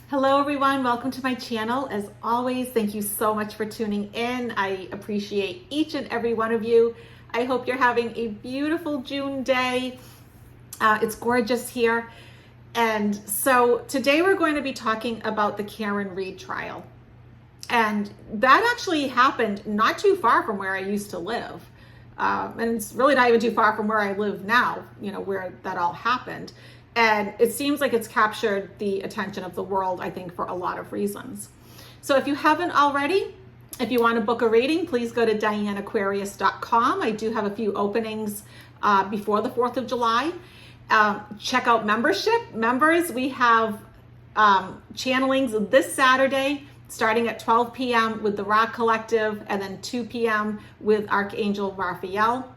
Hello everyone, welcome to my channel. As always, thank you so much for tuning in. I appreciate each and every one of you. I hope you're having a beautiful June day. It's gorgeous here. And so today we're going to be talking about the Karen Read trial. And that actually happened not too far from where I used to live. And it's really not even too far from where I live now, where that all happened. And it seems like it's captured the attention of the world, I think, for a lot of reasons. So if you haven't already, if you want to book a reading, please go to DianeAquarius.com. I do have a few openings before the 4th of July. Check out membership. Members, we have channelings this Saturday, starting at 12 p.m. with the Rock Collective, and then 2 p.m. with Archangel Raphael.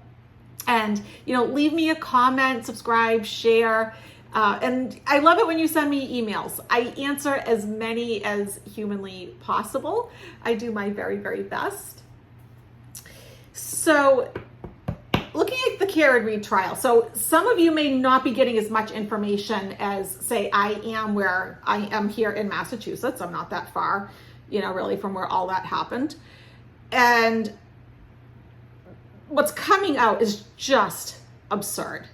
And, leave me a comment, subscribe, share. And I love it when you send me emails. I answer as many as humanly possible. I do my very, very best. So looking at the Karen Read trial. So some of you may not be getting as much information as, say, I am, where I am here in Massachusetts. I'm not that far, really from where all that happened. And what's coming out is just absurd.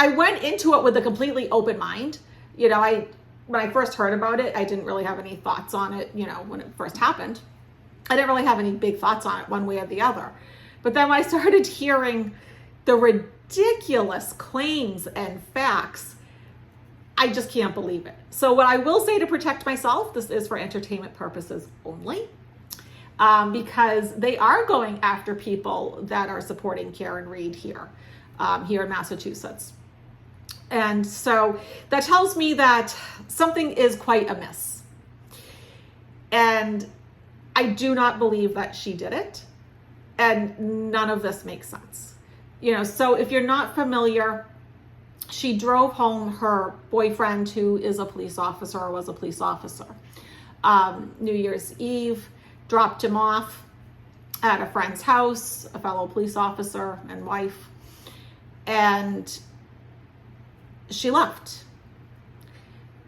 I went into it with a completely open mind. When I first heard about it, I didn't really have any thoughts on it, when it first happened. I didn't really have any big thoughts on it one way or the other. But then when I started hearing the ridiculous claims and facts, I just can't believe it. So what I will say to protect myself, this is for entertainment purposes only, because they are going after people that are supporting Karen Read here in Massachusetts. And so that tells me that something is quite amiss. And I do not believe that she did it. And none of this makes sense. So if you're not familiar, she drove home her boyfriend, who is a police officer or was a police officer, New Year's Eve, dropped him off at a friend's house, a fellow police officer and wife, and she left.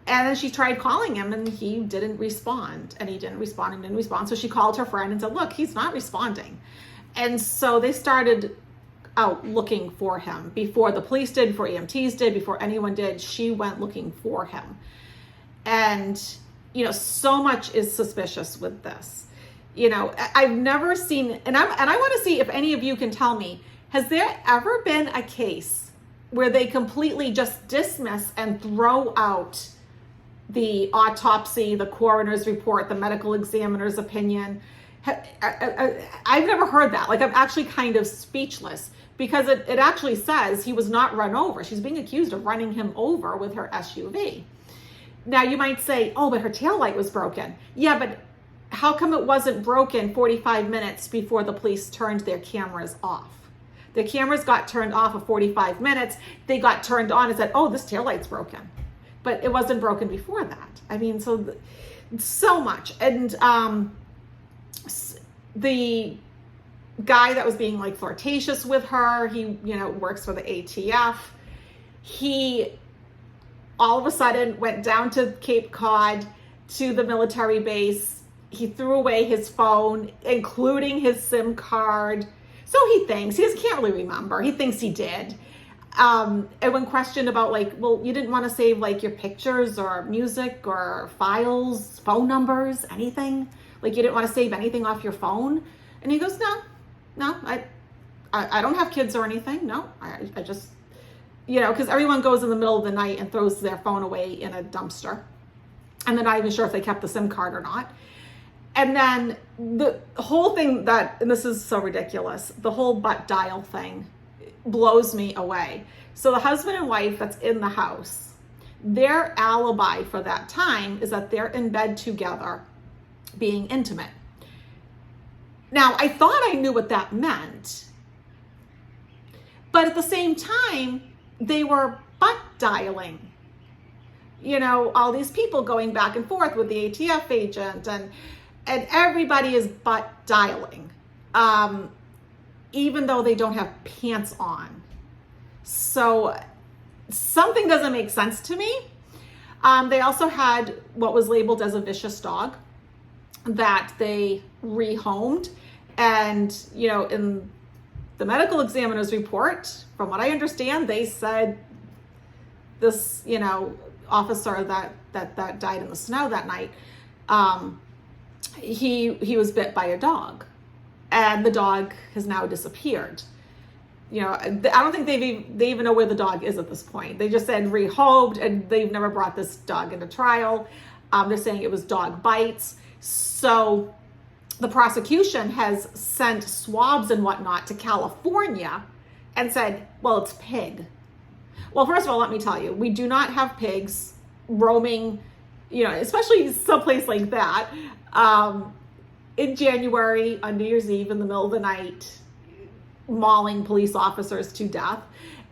And then she tried calling him and he didn't respond, and he didn't respond. So she called her friend and said, look, he's not responding. And so they started out looking for him before the police did, before EMTs did, before anyone did. She went looking for him. And, so much is suspicious with this. I've never seen, and I want to see if any of you can tell me, has there ever been a case where they completely just dismiss and throw out the autopsy, the coroner's report, the medical examiner's opinion? I've never heard that. I'm actually kind of speechless, because it actually says he was not run over. She's being accused of running him over with her SUV. Now you might say, oh, but her taillight was broken. Yeah, but how come it wasn't broken 45 minutes before the police turned their cameras off? The cameras got turned off at 45 minutes. They got turned on and said, oh, this taillight's broken. But it wasn't broken before that. I mean, so much. And the guy that was being flirtatious with her, he, works for the ATF. He all of a sudden went down to Cape Cod to the military base. He threw away his phone, including his SIM card. So he thinks, he just can't really remember. He thinks he did. And when questioned about well, you didn't want to save your pictures or music or files, phone numbers, anything? You didn't want to save anything off your phone? And he goes, no, I don't have kids or anything. No, I just, because everyone goes in the middle of the night and throws their phone away in a dumpster. And they're not even sure if they kept the SIM card or not. And then the whole thing and this is so ridiculous, the whole butt dial thing blows me away. So the husband and wife that's in the house, their alibi for that time is that they're in bed together being intimate. Now, I thought I knew what that meant, but at the same time, they were butt dialing. All these people going back and forth with the ATF agent, and everybody is butt dialing, even though they don't have pants on. So something doesn't make sense to me. They also had what was labeled as a vicious dog that they rehomed. And, in the medical examiner's report, from what I understand, they said this, officer that died in the snow that night, he was bit by a dog, and the dog has now disappeared. I don't think they even know where the dog is at this point. They just said rehomed, and they've never brought this dog into trial. They're saying it was dog bites. So the prosecution has sent swabs and whatnot to California and said, well, it's pig. Well, first of all, let me tell you, we do not have pigs roaming, especially someplace like that, in January on New Year's Eve in the middle of the night, mauling police officers to death.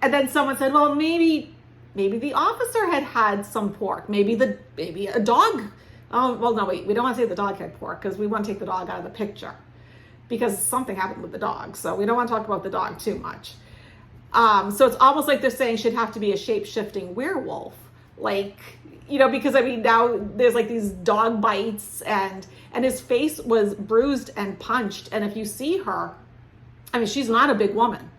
And then someone said, well, maybe the officer had some pork, maybe a dog. Oh, well, no, wait, we don't want to say the dog had pork because we want to take the dog out of the picture because something happened with the dog. So we don't want to talk about the dog too much. So it's almost like they're saying she'd have to be a shape-shifting werewolf. Because now there's like these dog bites and his face was bruised and punched. And if you see her, she's not a big woman.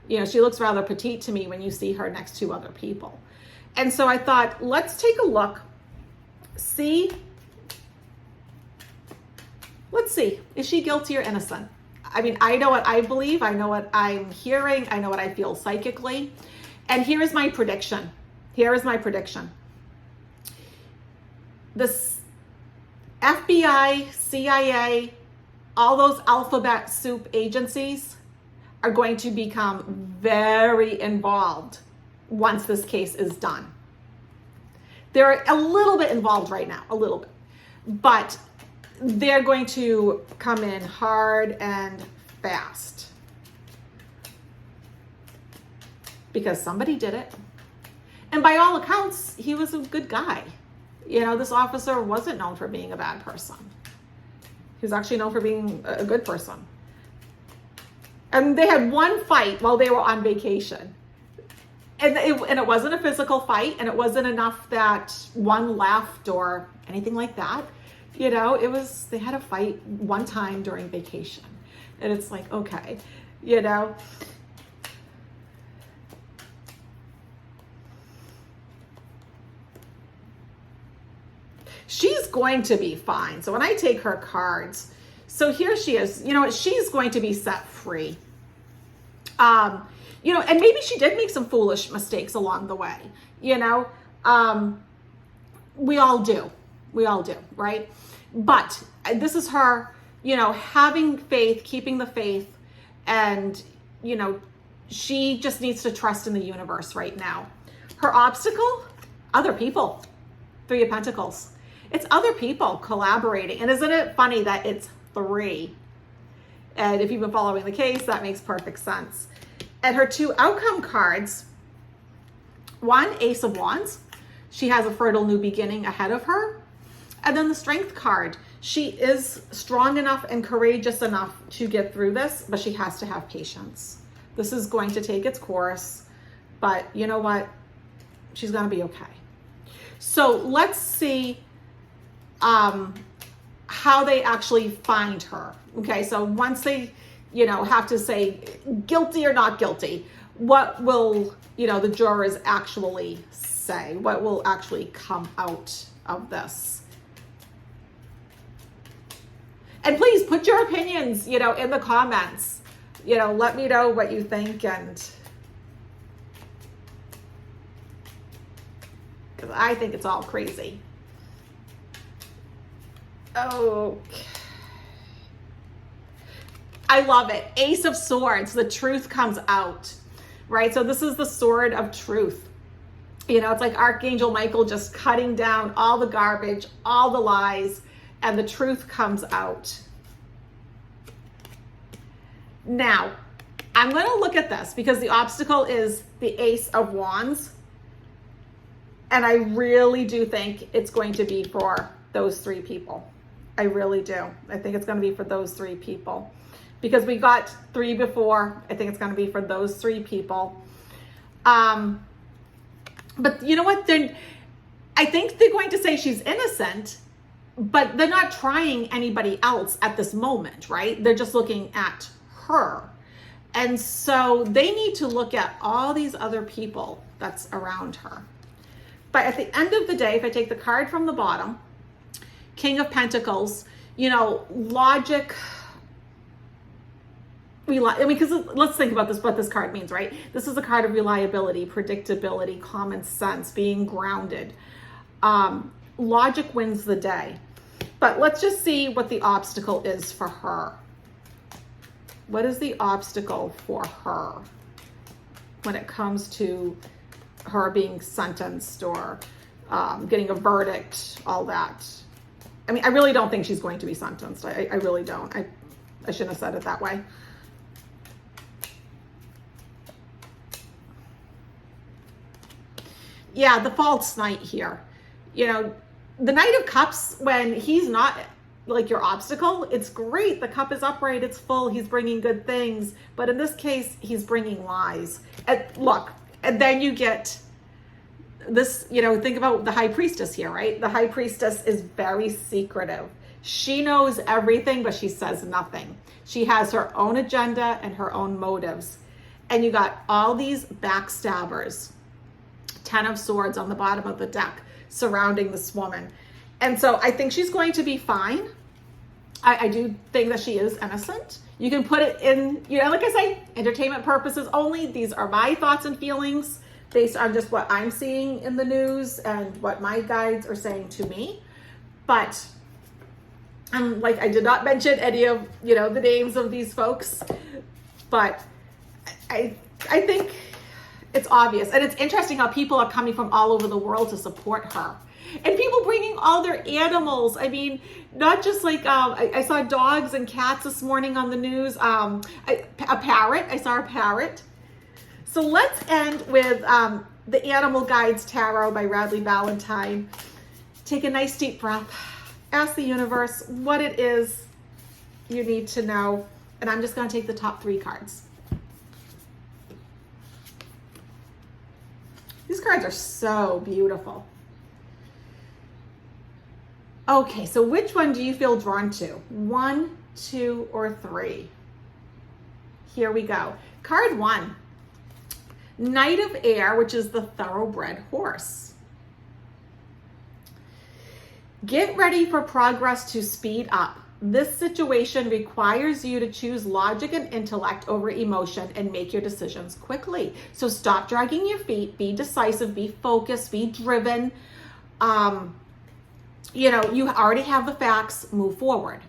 She looks rather petite to me when you see her next to other people. And so I thought, let's take a look, let's see, is she guilty or innocent? I know what I believe. I know what I'm hearing. I know what I feel psychically. And here is my prediction. This FBI, CIA, all those alphabet soup agencies are going to become very involved once this case is done. They're a little bit involved right now, a little bit, but they're going to come in hard and fast because somebody did it. And by all accounts, he was a good guy. This officer wasn't known for being a bad person. He was actually known for being a good person. And they had one fight while they were on vacation. And it wasn't a physical fight, and it wasn't enough that one left or anything like that. They had a fight one time during vacation. And it's like, okay, She's going to be fine. So when I take her cards, so here she is, she's going to be set free. And maybe she did make some foolish mistakes along the way, we all do, right? But this is her, having faith, keeping the faith, and, she just needs to trust in the universe right now. Her obstacle, other people, Three of Pentacles. It's other people collaborating. And isn't it funny that it's three? And if you've been following the case, that makes perfect sense. And her two outcome cards, one, Ace of Wands. She has a fertile new beginning ahead of her. And then the Strength card. She is strong enough and courageous enough to get through this, but she has to have patience. This is going to take its course, but you know what? She's going to be okay. So let's see how they actually find her. Okay, so once they, have to say guilty or not guilty, what will, the jurors actually say? What will actually come out of this? And please put your opinions, in the comments. Let me know what you think, and because I think it's all crazy. Okay. I love it. Ace of Swords, the truth comes out, right? So this is the sword of truth. It's like Archangel Michael just cutting down all the garbage, all the lies, and the truth comes out. Now, I'm going to look at this because the obstacle is the Ace of Wands. And I really do think it's going to be for those three people. I really do. I think it's going to be for those three people. Because we got three before. I think it's going to be for those three people. But you know what? I think they're going to say she's innocent, but they're not trying anybody else at this moment, right? They're just looking at her. And so they need to look at all these other people that's around her. But at the end of the day, if I take the card from the bottom, King of Pentacles, logic, because let's think about this, what this card means, right? This is a card of reliability, predictability, common sense, being grounded. Logic wins the day. But let's just see what the obstacle is for her. What is the obstacle for her when it comes to her being sentenced or getting a verdict, all that? I mean, I really don't think she's going to be sentenced. I really don't. I shouldn't have said it that way. Yeah, the false knight here. The Knight of Cups, when he's not like your obstacle, it's great. The cup is upright, it's full, he's bringing good things. But in this case, he's bringing lies. And look, and then you get this, think about the High Priestess here, right? The High Priestess is very secretive. She knows everything, but she says nothing. She has her own agenda and her own motives. And you got all these backstabbers, 10 of Swords on the bottom of the deck, surrounding this woman. And so I think she's going to be fine. I do think that she is innocent. You can put it in, like I say, entertainment purposes only. These are my thoughts and feelings based on just what I'm seeing in the news and what my guides are saying to me. But I did not mention any of, the names of these folks. But I think it's obvious. And it's interesting how people are coming from all over the world to support her. And people bringing all their animals. I mean, not just I saw dogs and cats this morning on the news. A parrot. I saw a parrot. So let's end with the Animal Guides Tarot by Radleigh Valentine. Take a nice deep breath. Ask the universe what it is you need to know. And I'm just going to take the top 3 cards. These cards are so beautiful. Okay, so which one do you feel drawn to? 1, 2, or 3? Here we go. Card 1, Knight of Air, which is the thoroughbred horse. Get ready for progress to speed up. This situation requires you to choose logic and intellect over emotion and make your decisions quickly. So stop dragging your feet, be decisive, be focused, be driven. You already have the facts, move forward.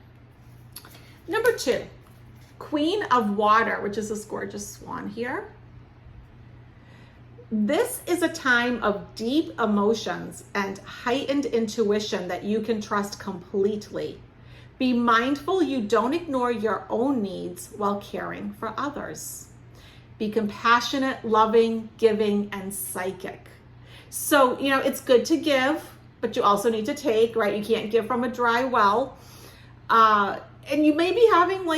Number 2, Queen of Water, which is this gorgeous swan here. This is a time of deep emotions and heightened intuition that you can trust completely. Be mindful you don't ignore your own needs while caring for others. Be compassionate, loving, giving, and psychic. So, it's good to give, but you also need to take, right? You can't give from a dry well. And you may be having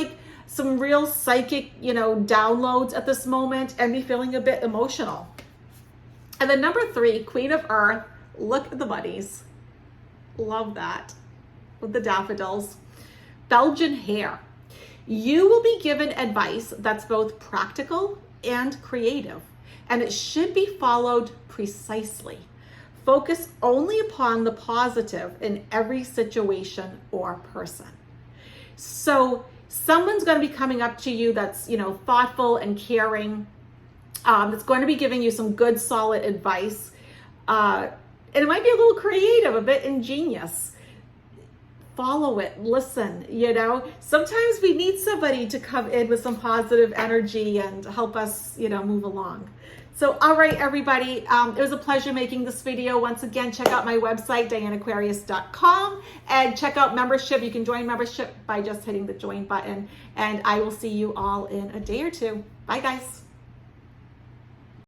some real psychic, downloads at this moment and be feeling a bit emotional. And then number 3, Queen of Earth. Look at the bunnies. Love that. With the daffodils. Belgian hare. You will be given advice that's both practical and creative, and it should be followed precisely. Focus only upon the positive in every situation or person. So someone's going to be coming up to you that's, thoughtful and caring. That's going to be giving you some good, solid advice. And it might be a little creative, a bit ingenious. Follow it, listen, Sometimes we need somebody to come in with some positive energy and help us, move along. So, all right, everybody, it was a pleasure making this video. Once again, check out my website, DianeAquarius.com, and check out membership. You can join membership by just hitting the join button, and I will see you all in a day or two. Bye, guys.